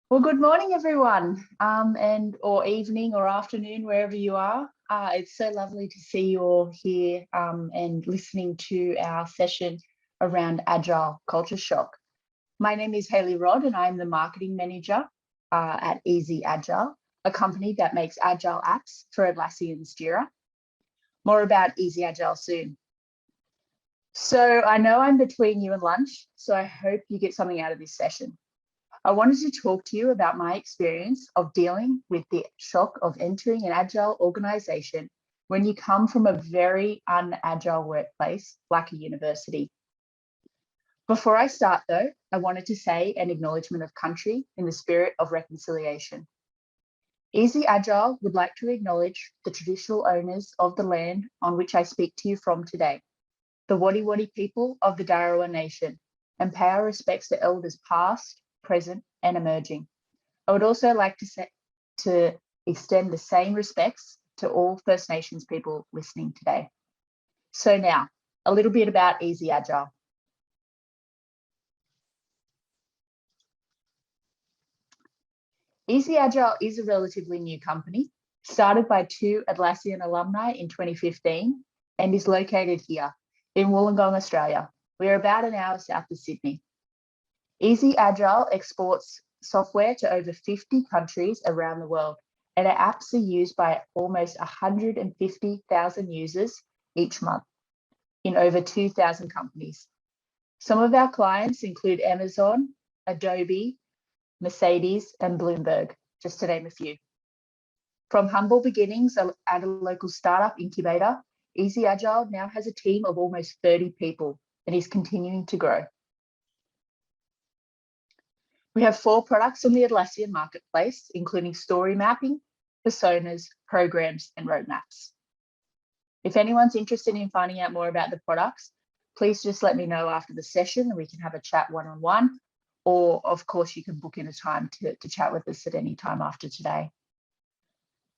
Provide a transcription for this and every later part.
Well, good morning, everyone, or evening or afternoon, wherever you are. It's so lovely to see you all here and listening to our session around Agile Culture Shock. My name is Hayley Rod, and I'm the marketing manager at Easy Agile, a company that makes Agile apps for Atlassian's Jira. More about Easy Agile soon. So I know I'm between you and lunch, so I hope you get something out of this session. I wanted to talk to you about my experience of dealing with the shock of entering an Agile organization when you come from a very un-Agile workplace like a university. Before I start though, I wanted to say an acknowledgement of country in the spirit of reconciliation. Easy Agile would like to acknowledge the traditional owners of the land on which I speak to you from today, the Wadi Wadi people of the Darawa Nation, and pay our respects to elders past, present, and emerging. I would also like to extend the same respects to all First Nations people listening today. So now, a little bit about Easy Agile. Easy Agile is a relatively new company, started by two Atlassian alumni in 2015, and is located here in Wollongong, Australia. We're about an hour south of Sydney. Easy Agile exports software to over 50 countries around the world, and our apps are used by almost 150,000 users each month in over 2,000 companies. Some of our clients include Amazon, Adobe, Mercedes, and Bloomberg, just to name a few. From humble beginnings at a local startup incubator, Easy Agile now has a team of almost 30 people and is continuing to grow. We have 4 products on the Atlassian marketplace, including story mapping, personas, programs, and roadmaps. If anyone's interested in finding out more about the products, please just let me know after the session and we can have a chat one-on-one, or of course you can book in a time to chat with us at any time after today.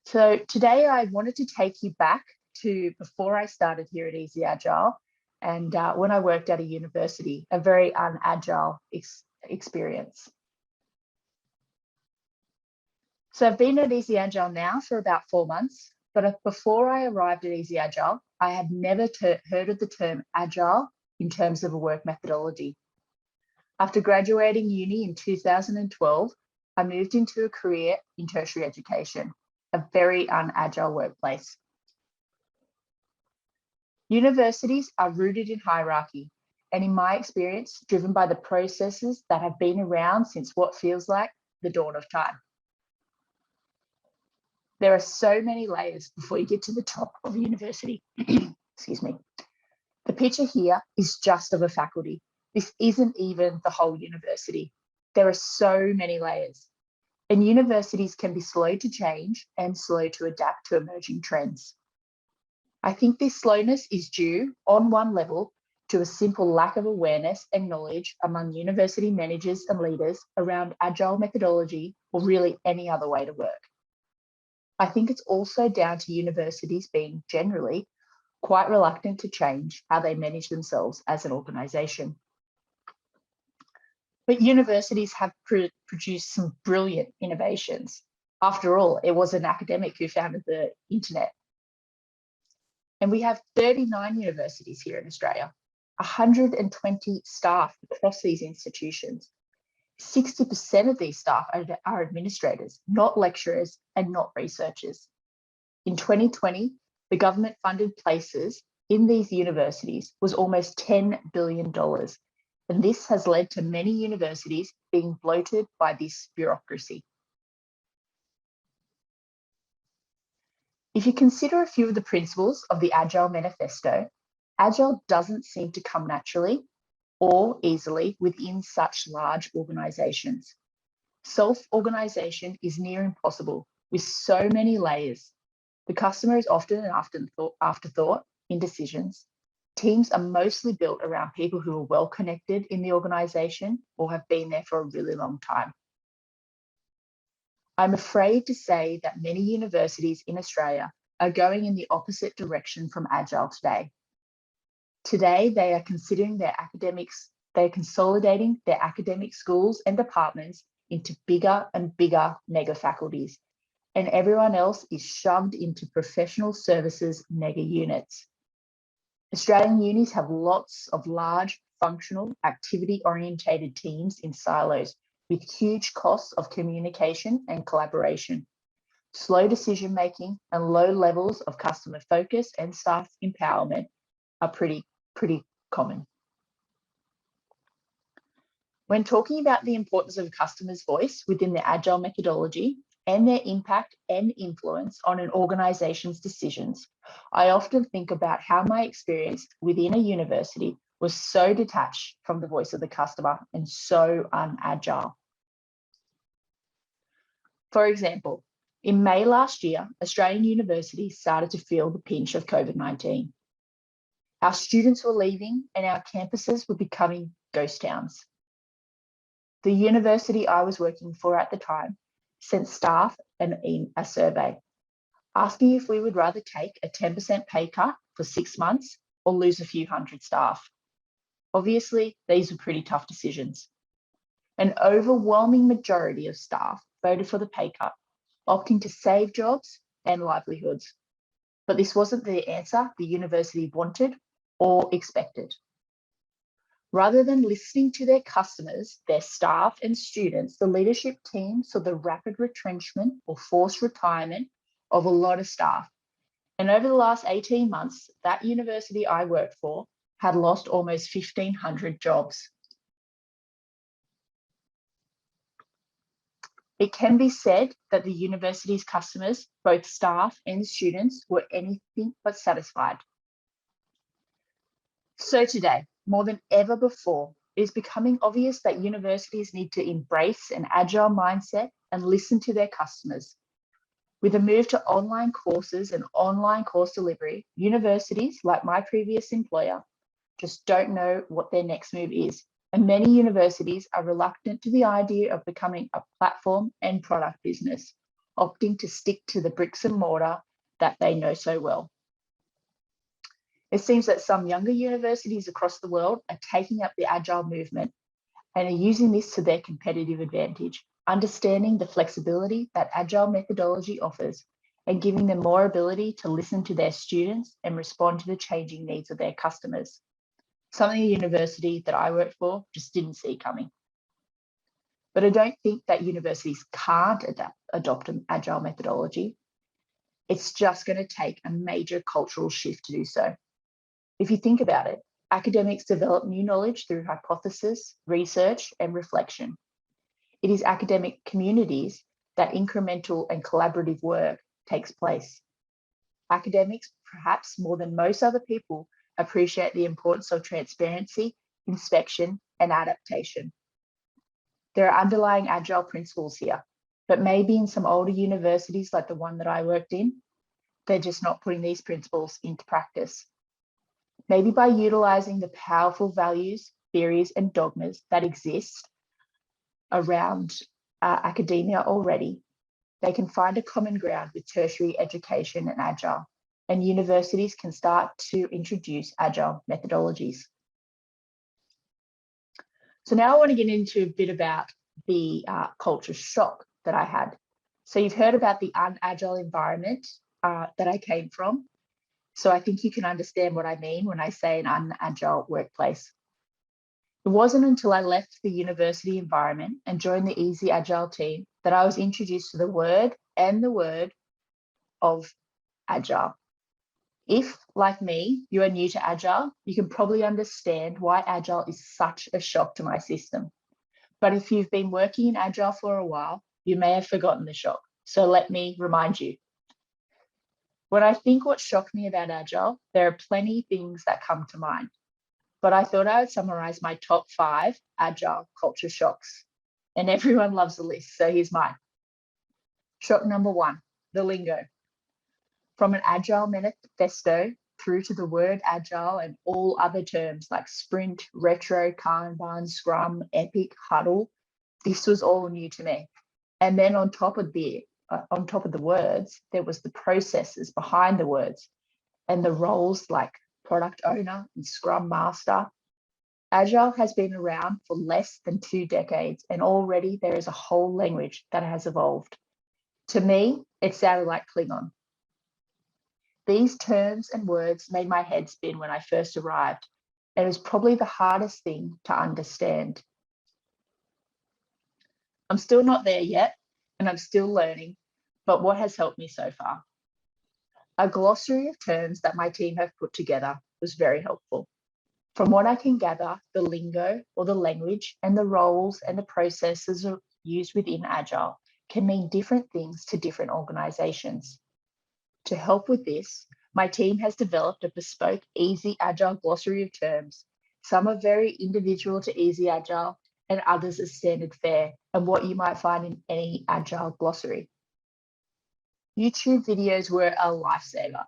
So today I wanted to take you back to before I started here at Easy Agile and when I worked at a university, a very un-Agile experience. So I've been at Easy Agile now for about 4 months, but before I arrived at Easy Agile, I had never heard of the term Agile in terms of a work methodology. After graduating uni in 2012, I moved into a career in tertiary education, a very un-Agile workplace. Universities are rooted in hierarchy, and in my experience, driven by the processes that have been around since what feels like the dawn of time. There are so many layers before you get to the top of a university. Excuse me. The picture here is just of a faculty. This isn't even the whole university. There are so many layers. And universities can be slow to change and slow to adapt to emerging trends. I think this slowness is due, on one level, to a simple lack of awareness and knowledge among university managers and leaders around Agile methodology or really any other way to work. I think it's also down to universities being generally quite reluctant to change how they manage themselves as an organisation. But universities have produced some brilliant innovations. After all, it was an academic who founded the internet. And we have 39 universities here in Australia, 120 staff across these institutions. 60% of these staff are administrators, not lecturers and not researchers. In 2020, the government funded places in these universities was almost $10 billion. And this has led to many universities being bloated by this bureaucracy. If you consider a few of the principles of the Agile Manifesto, Agile doesn't seem to come naturally or easily within such large organizations. Self-organization is near impossible with so many layers. The customer is often an afterthought in decisions. Teams are mostly built around people who are well connected in the organization or have been there for a really long time. I'm afraid to say that many universities in Australia are going in the opposite direction from Agile today. Today, they are consolidating their academic schools and departments into bigger and bigger mega faculties, and everyone else is shoved into professional services mega units. Australian unis have lots of large, functional, activity-orientated teams in silos with huge costs of communication and collaboration. Slow decision-making and low levels of customer focus and staff empowerment are pretty common. When talking about the importance of a customer's voice within the Agile methodology and their impact and influence on an organization's decisions, I often think about how my experience within a university was so detached from the voice of the customer and so un-agile. For example, in May last year, Australian universities started to feel the pinch of COVID-19. Our students were leaving and our campuses were becoming ghost towns. The university I was working for at the time sent staff a survey asking if we would rather take a 10% pay cut for 6 months or lose a few hundred staff. Obviously, these were pretty tough decisions. An overwhelming majority of staff voted for the pay cut, opting to save jobs and livelihoods. But this wasn't the answer the university wanted or expected. Rather than listening to their customers, their staff and students, the leadership team saw the rapid retrenchment or forced retirement of a lot of staff. And over the last 18 months, that university I worked for had lost almost 1,500 jobs. It can be said that the university's customers, both staff and students, were anything but satisfied. So today, more than ever before, it is becoming obvious that universities need to embrace an agile mindset and listen to their customers. With a move to online courses and online course delivery, universities, like my previous employer, just don't know what their next move is. And many universities are reluctant to the idea of becoming a platform and product business, opting to stick to the bricks and mortar that they know so well. It seems that some younger universities across the world are taking up the Agile movement and are using this to their competitive advantage, understanding the flexibility that Agile methodology offers and giving them more ability to listen to their students and respond to the changing needs of their customers. Something the university that I worked for just didn't see coming. But I don't think that universities can't adopt an Agile methodology. It's just going to take a major cultural shift to do so. If you think about it, academics develop new knowledge through hypothesis, research, and reflection. It is academic communities that incremental and collaborative work takes place. Academics, perhaps more than most other people, appreciate the importance of transparency, inspection, and adaptation. There are underlying Agile principles here, but maybe in some older universities like the one that I worked in, they're just not putting these principles into practice. Maybe by utilizing the powerful values, theories, and dogmas that exist around academia already, they can find a common ground with tertiary education and Agile, and universities can start to introduce Agile methodologies. So now I want to get into a bit about the culture shock that I had. So you've heard about the un-Agile environment that I came from. So I think you can understand what I mean when I say an un-Agile workplace. It wasn't until I left the university environment and joined the Easy Agile team that I was introduced to the word of Agile. If, like me, you are new to Agile, you can probably understand why Agile is such a shock to my system. But if you've been working in Agile for a while, you may have forgotten the shock. So let me remind you. When I think what shocked me about Agile, there are plenty of things that come to mind. But I thought I would summarize my top 5 Agile culture shocks. And everyone loves a list, so here's mine. Shock number 1, the lingo. From an Agile Manifesto through to the word Agile and all other terms like sprint, retro, Kanban, Scrum, Epic, Huddle, this was all new to me. And then on top of the words, there was the processes behind the words and the roles like product owner and Scrum Master. Agile has been around for less than 2 decades, and already there is a whole language that has evolved. To me, it sounded like Klingon. These terms and words made my head spin when I first arrived, and it was probably the hardest thing to understand. I'm still not there yet, and I'm still learning, but what has helped me so far? A glossary of terms that my team have put together was very helpful. From what I can gather, the lingo or the language and the roles and the processes used within Agile can mean different things to different organizations. To help with this, my team has developed a bespoke Easy Agile glossary of terms. Some are very individual to Easy Agile and others are standard fare and what you might find in any Agile glossary. YouTube videos were a lifesaver.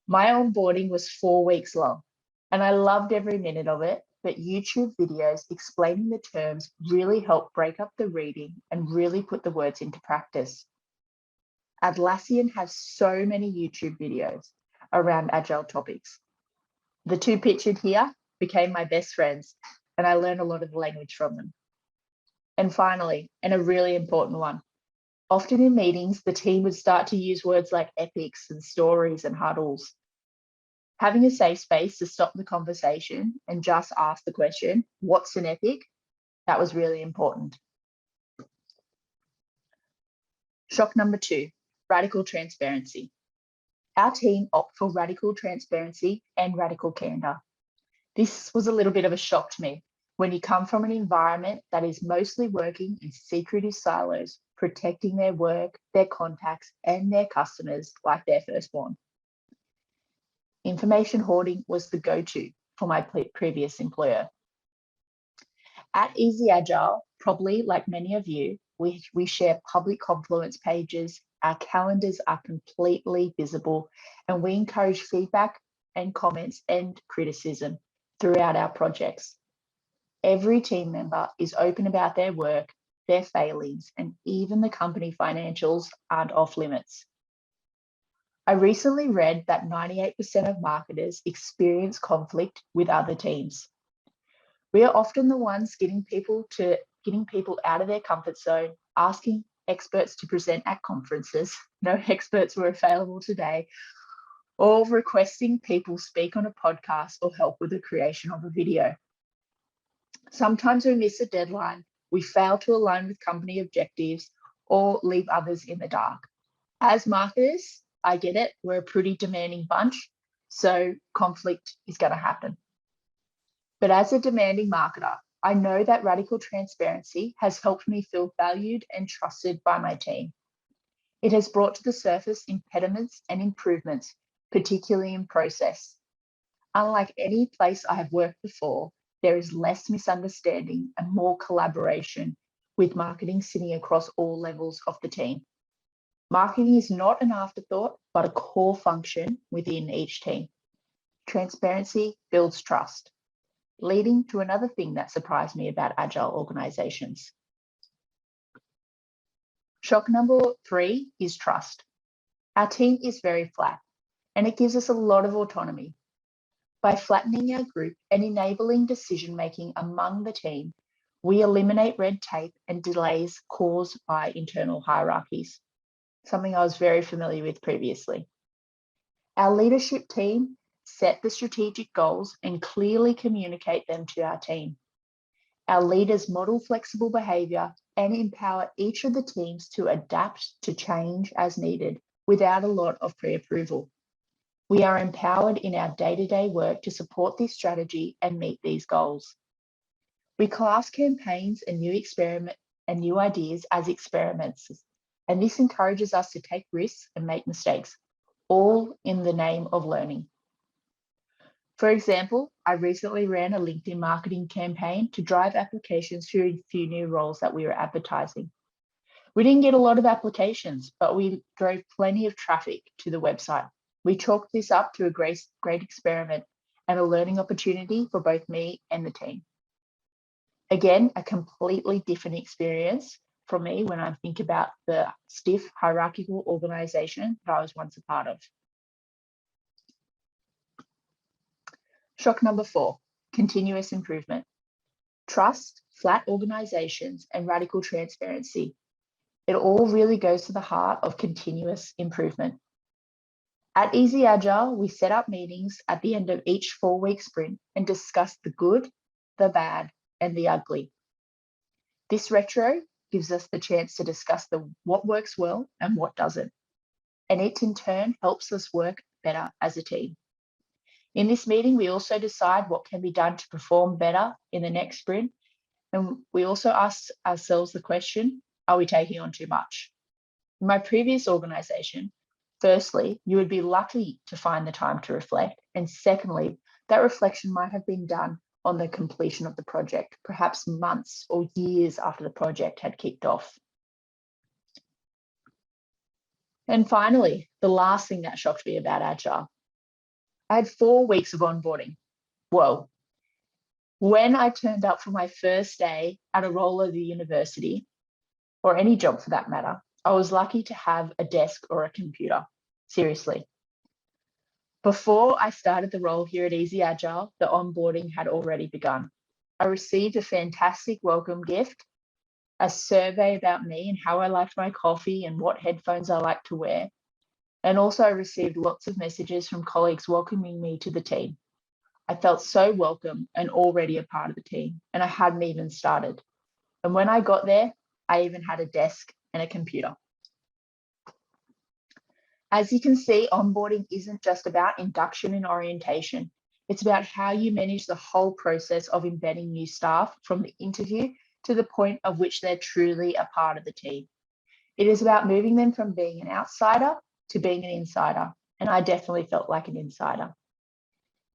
My onboarding was 4 weeks long and I loved every minute of it, but YouTube videos explaining the terms really helped break up the reading and really put the words into practice. Atlassian has so many YouTube videos around Agile topics. The 2 pictured here became my best friends and I learned a lot of the language from them. And finally, and a really important one, often in meetings, the team would start to use words like epics and stories and huddles. Having a safe space to stop the conversation and just ask the question, what's an epic? That was really important. Shock number 2, radical transparency. Our team opted for radical transparency and radical candor. This was a little bit of a shock to me when you come from an environment that is mostly working in secretive silos, protecting their work, their contacts, and their customers like their firstborn. Information hoarding was the go-to for my previous employer. At Easy Agile, probably like many of you, we share public Confluence pages, our calendars are completely visible, and we encourage feedback and comments and criticism throughout our projects. Every team member is open about their work, their failings, and even the company financials aren't off limits. I recently read that 98% of marketers experience conflict with other teams. We are often the ones getting people out of their comfort zone, asking experts to present at conferences. No experts were available today, or requesting people speak on a podcast or help with the creation of a video. Sometimes we miss a deadline, we fail to align with company objectives, or leave others in the dark. As marketers, I get it, we're a pretty demanding bunch, so conflict is going to happen. But as a demanding marketer, I know that radical transparency has helped me feel valued and trusted by my team. It has brought to the surface impediments and improvements, particularly in process. Unlike any place I have worked before, there is less misunderstanding and more collaboration with marketing sitting across all levels of the team. Marketing is not an afterthought, but a core function within each team. Transparency builds trust, leading to another thing that surprised me about Agile organizations. Shock number 3 is trust. Our team is very flat, and it gives us a lot of autonomy. By flattening our group and enabling decision-making among the team, we eliminate red tape and delays caused by internal hierarchies, something I was very familiar with previously. Our leadership team set the strategic goals and clearly communicate them to our team. Our leaders model flexible behavior and empower each of the teams to adapt to change as needed without a lot of pre-approval. We are empowered in our day-to-day work to support this strategy and meet these goals. We class campaigns and new ideas as experiments, and this encourages us to take risks and make mistakes, all in the name of learning. For example, I recently ran a LinkedIn marketing campaign to drive applications for a few new roles that we were advertising. We didn't get a lot of applications, but we drove plenty of traffic to the website. We chalked this up to a great experiment and a learning opportunity for both me and the team. Again, a completely different experience for me when I think about the stiff hierarchical organization that I was once a part of. Shock number 4, continuous improvement. trust, flat organizations, and radical transparency. It all really goes to the heart of continuous improvement. At Easy Agile, we set up meetings at the end of each 4-week sprint and discuss the good, the bad, and the ugly. This retro gives us the chance to discuss what works well and what doesn't. And it in turn helps us work better as a team. In this meeting, we also decide what can be done to perform better in the next sprint. And we also ask ourselves the question, are we taking on too much? In my previous organization, firstly, you would be lucky to find the time to reflect. And secondly, that reflection might have been done on the completion of the project, perhaps months or years after the project had kicked off. And finally, the last thing that shocked me about Agile. I had 4 weeks of onboarding. Whoa. When I turned up for my first day at a role at the university, or any job for that matter, I was lucky to have a desk or a computer. Seriously. Before I started the role here at Easy Agile, the onboarding had already begun. I received a fantastic welcome gift, a survey about me and how I liked my coffee and what headphones I like to wear. And also I received lots of messages from colleagues welcoming me to the team. I felt so welcome and already a part of the team, and I hadn't even started. And when I got there, I even had a desk and a computer. As you can see, onboarding isn't just about induction and orientation. It's about how you manage the whole process of embedding new staff from the interview to the point of which they're truly a part of the team. It is about moving them from being an outsider to being an insider, and I definitely felt like an insider.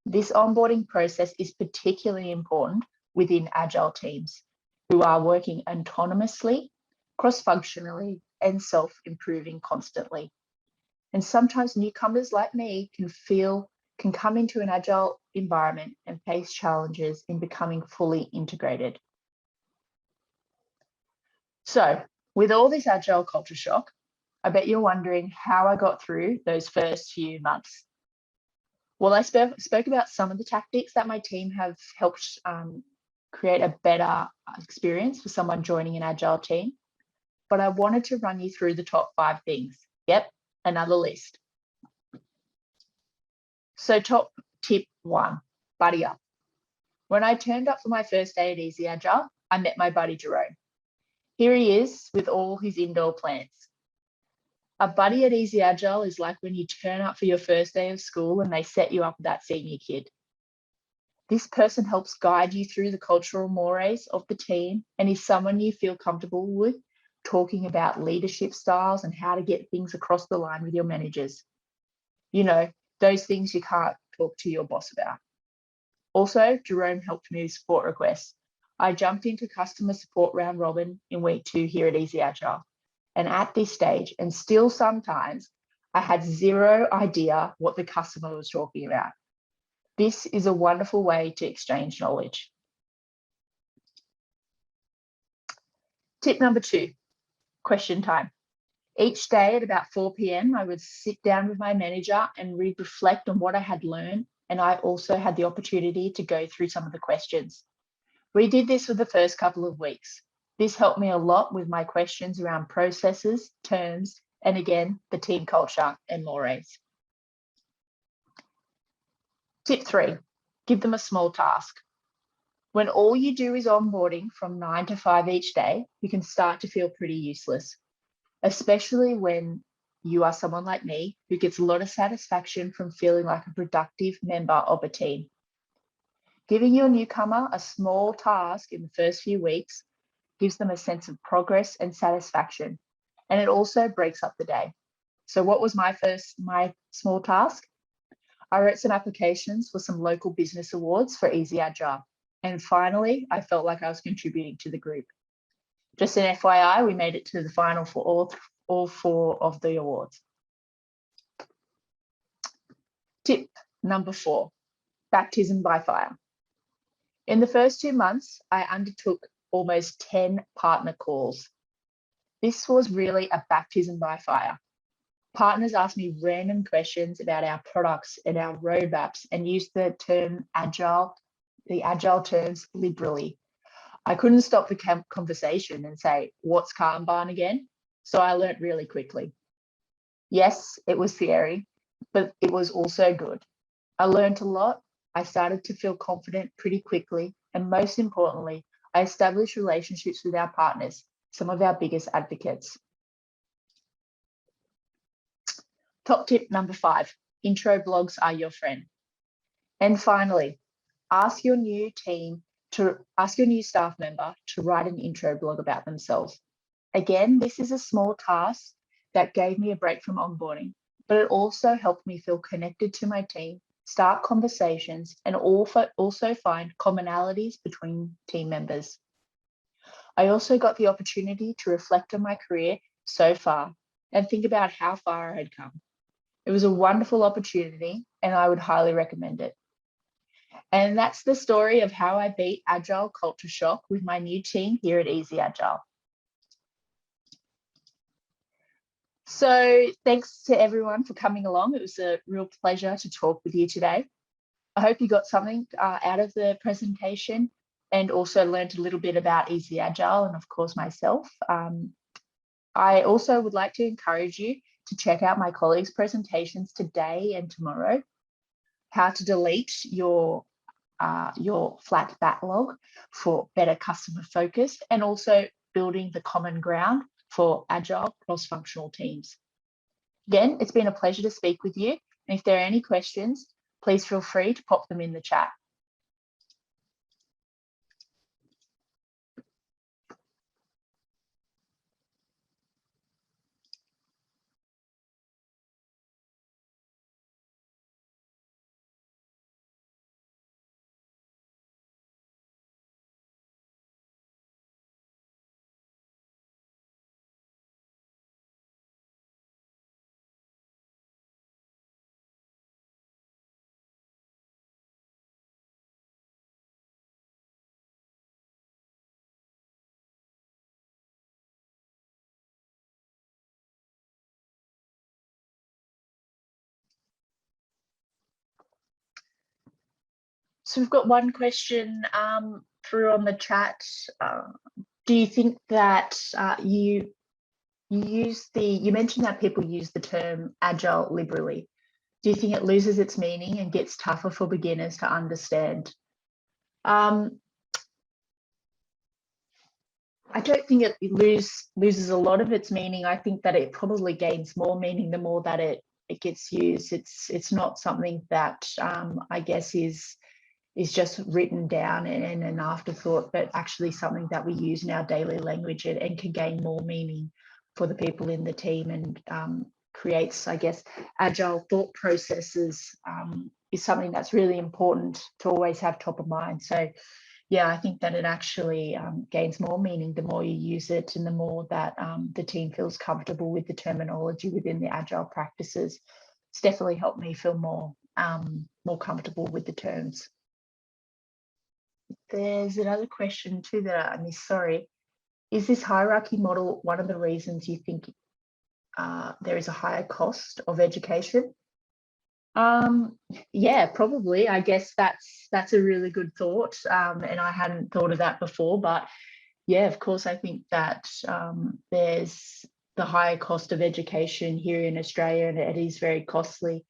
This onboarding process is particularly important within Agile teams who are working autonomously, cross-functionally, and self-improving constantly. And sometimes newcomers like me can come into an Agile environment and face challenges in becoming fully integrated. So with all this Agile culture shock, I bet you're wondering how I got through those first few months. Well, I spoke about some of the tactics that my team have helped create a better experience for someone joining an Agile team, but I wanted to run you through the top 5 things. Yep, another list. So top tip 1, buddy up. When I turned up for my first day at Easy Agile, I met my buddy Jerome. Here he is with all his indoor plants. A buddy at Easy Agile is like when you turn up for your first day of school and they set you up with that senior kid. This person helps guide you through the cultural mores of the team and is someone you feel comfortable with talking about leadership styles and how to get things across the line with your managers. You know, those things you can't talk to your boss about. Also, Jerome helped me with support requests. I jumped into customer support round robin in week 2 here at Easy Agile. And at this stage, and still sometimes, I had zero idea what the customer was talking about. This is a wonderful way to exchange knowledge. Tip number 2, question time. Each day at about 4 p.m, I would sit down with my manager and reflect on what I had learned. And I also had the opportunity to go through some of the questions. We did this for the first couple of weeks. This helped me a lot with my questions around processes, terms, and again, the team culture and mores. Tip 3, give them a small task. When all you do is onboarding from 9 to 5 each day, you can start to feel pretty useless, especially when you are someone like me who gets a lot of satisfaction from feeling like a productive member of a team. Giving your newcomer a small task in the first few weeks gives them a sense of progress and satisfaction, and it also breaks up the day. So what was my small task? I wrote some applications for some local business awards for Easy Agile. And finally, I felt like I was contributing to the group. Just an FYI, we made it to the final for all 4 of the awards. Tip number 4, baptism by fire. In the first 2 months, I undertook almost 10 partner calls. This was really a baptism by fire. Partners asked me random questions about our products and our roadmaps and used the term Agile, the Agile terms liberally. I couldn't stop the conversation and say, what's Kanban again? So I learned really quickly. Yes, it was scary, but it was also good. I learned a lot. I started to feel confident pretty quickly. And most importantly, I established relationships with our partners, some of our biggest advocates. Top tip number 5, intro blogs are your friend. And finally, ask your new staff member to write an intro blog about themselves. Again, this is a small task that gave me a break from onboarding, but it also helped me feel connected to my team, start conversations, and also find commonalities between team members. I also got the opportunity to reflect on my career so far and think about how far I had come. It was a wonderful opportunity, and I would highly recommend it. And that's the story of how I beat Agile culture shock with my new team here at Easy Agile. So thanks to everyone for coming along. It was a real pleasure to talk with you today. I hope you got something out of the presentation and also learned a little bit about Easy Agile and of course myself. I also would like to encourage you to check out my colleagues' presentations today and tomorrow, how to delete your flat backlog for better customer focus, and also building the common ground for Agile cross-functional teams. Again, it's been a pleasure to speak with you. And if there are any questions, please feel free to pop them in the chat. So we've got one question through on the chat. Do you think that you mentioned that people use the term Agile liberally. Do you think it loses its meaning and gets tougher for beginners to understand? I don't think it loses a lot of its meaning. I think that it probably gains more meaning the more that it gets used. It's not something that I guess is just written down and an afterthought, but actually something that we use in our daily language and can gain more meaning for the people in the team, and creates, I guess, agile thought processes is something that's really important to always have top of mind. So yeah, I think that it actually gains more meaning the more you use it and the more that the team feels comfortable with the terminology within the agile practices. It's definitely helped me feel more comfortable with the terms. There's another question too that I missed, sorry. Is this hierarchy model one of the reasons you think there is a higher cost of education? Yeah, probably. I guess that's a really good thought, and I hadn't thought of that before. But yeah, of course, I think that there's the higher cost of education here in Australia, and it is very costly.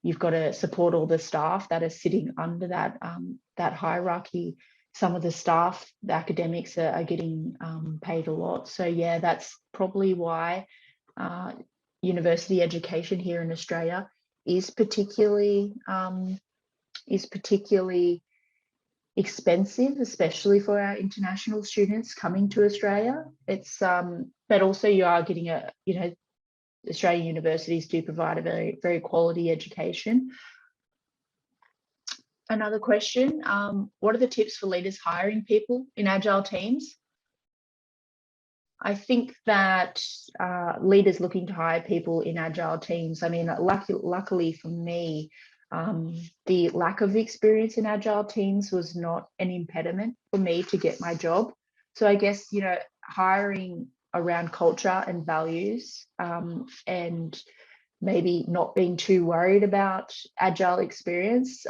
You've got to support all the staff that are sitting under that hierarchy. Some of the staff, the academics, are getting paid a lot. So yeah, that's probably why university education here in Australia is particularly expensive, especially for our international students coming to Australia. It's but also you are getting Australian universities do provide a very, very quality education. Another question, what are the tips for leaders hiring people in agile teams? I think that leaders looking to hire people in agile teams, I mean, luckily for me, the lack of experience in agile teams was not an impediment for me to get my job. So I guess, hiring around culture and values, and maybe not being too worried about agile experience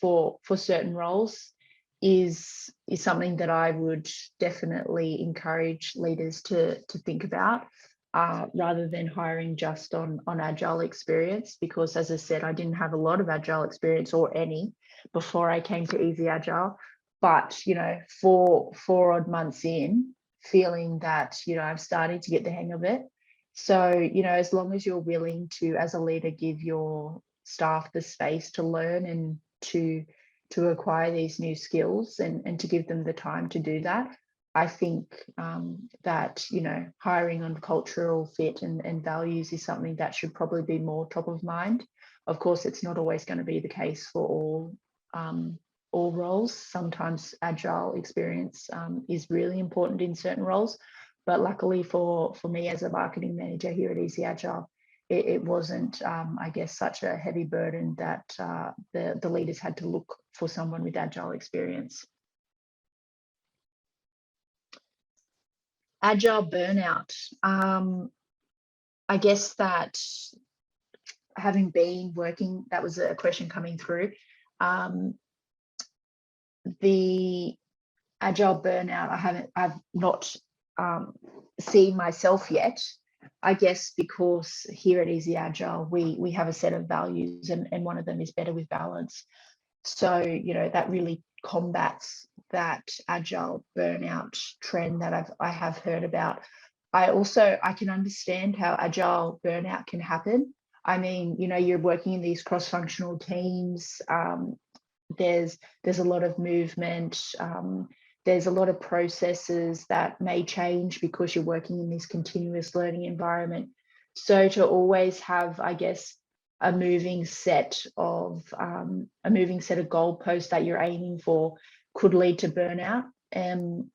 for certain roles is something that I would definitely encourage leaders to think about, rather than hiring just on Agile experience, because as I said, I didn't have a lot of Agile experience or any before I came to Easy Agile. But, you know, 4 odd months in, feeling that, you know, I'm starting to get the hang of it. So, you know, as long as you're willing to, as a leader, give your staff the space to learn and to acquire these new skills and to give them the time to do that, I think that, you know, hiring on cultural fit and values is something that should probably be more top of mind. Of course, it's not always going to be the case for all roles. Sometimes Agile experience is really important in certain roles, but luckily for me as a marketing manager here at Easy Agile, it wasn't, I guess, such a heavy burden that the leaders had to look for someone with Agile experience. Agile burnout. I guess that having been working, that was a question coming through. The Agile burnout, I've not seen myself yet. I guess because here at Easy Agile, we have a set of values, and one of them is better with balance. So, you know, that really combats that Agile burnout trend that I have heard about. I can understand how Agile burnout can happen. I mean, you know, you're working in these cross-functional teams. There's a lot of movement. There's a lot of processes that may change because you're working in this continuous learning environment. So to always have, I guess, a moving set of goalposts that you're aiming for could lead to burnout. And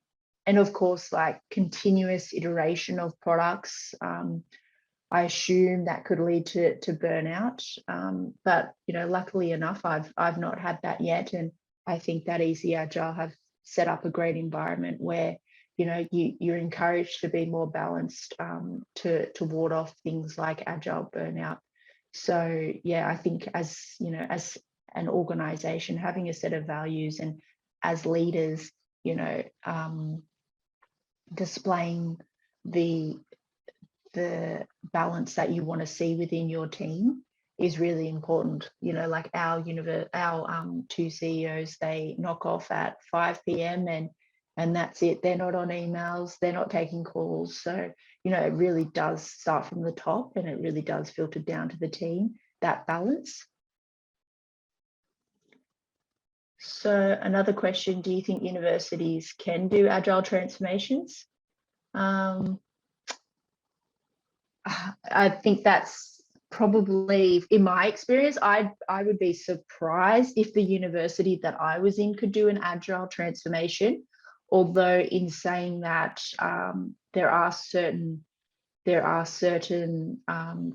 of course, like continuous iteration of products, I assume that could lead to burnout. But, you know, luckily enough, I've not had that yet. And I think that Easy Agile have set up a great environment where, you know, you're encouraged to be more balanced, to ward off things like Agile burnout. So yeah, I think as, you know, as an organization, having a set of values, and as leaders, you know, displaying the balance that you want to see within your team is really important. You know, like our two CEOs, they knock off at 5 p.m. and that's it. They're not on emails, they're not taking calls. So, you know, it really does start from the top, and it really does filter down to the team, that balance. So another question, do you think universities can do Agile transformations? I think that's probably, in my experience, I would be surprised if the university that I was in could do an Agile transformation. Although in saying that, there are certain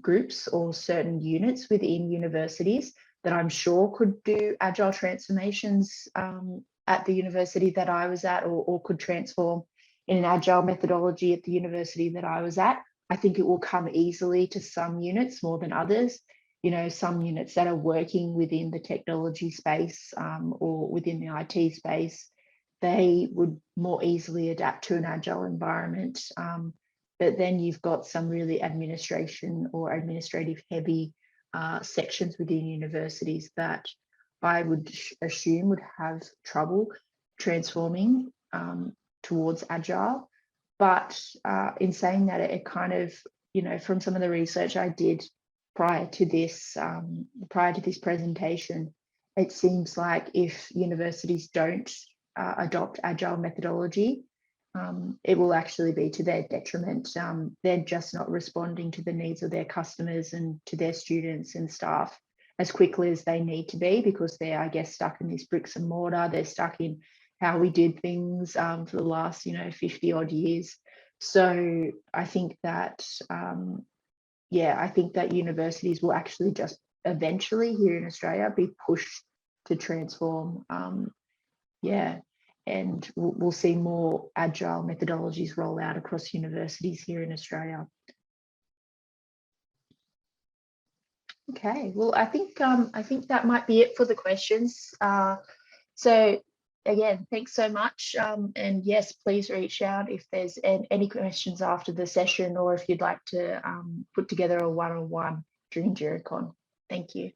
groups or certain units within universities that I'm sure could do Agile transformations at the university that I was at, or could transform in an Agile methodology at the university that I was at. I think it will come easily to some units more than others. You know, some units that are working within the technology space, or within the IT space, they would more easily adapt to an Agile environment. But then you've got some really administration or administrative heavy sections within universities that I would assume would have trouble transforming towards Agile. But in saying that, it kind of, you know, from some of the research I did prior to this presentation, it seems like if universities don't adopt Agile methodology, it will actually be to their detriment. They're just not responding to the needs of their customers and to their students and staff as quickly as they need to be, because they're, I guess, stuck in this bricks and mortar. They're stuck in how we did things for the last, you know, 50 odd years. So I think that, I think that universities will actually just eventually here in Australia be pushed to transform. And we'll see more Agile methodologies roll out across universities here in Australia. Okay, well, I think that might be it for the questions. So again, thanks so much. And yes, please reach out if there's any questions after the session, or if you'd like to put together a one-on-one during JiraCon. Thank you.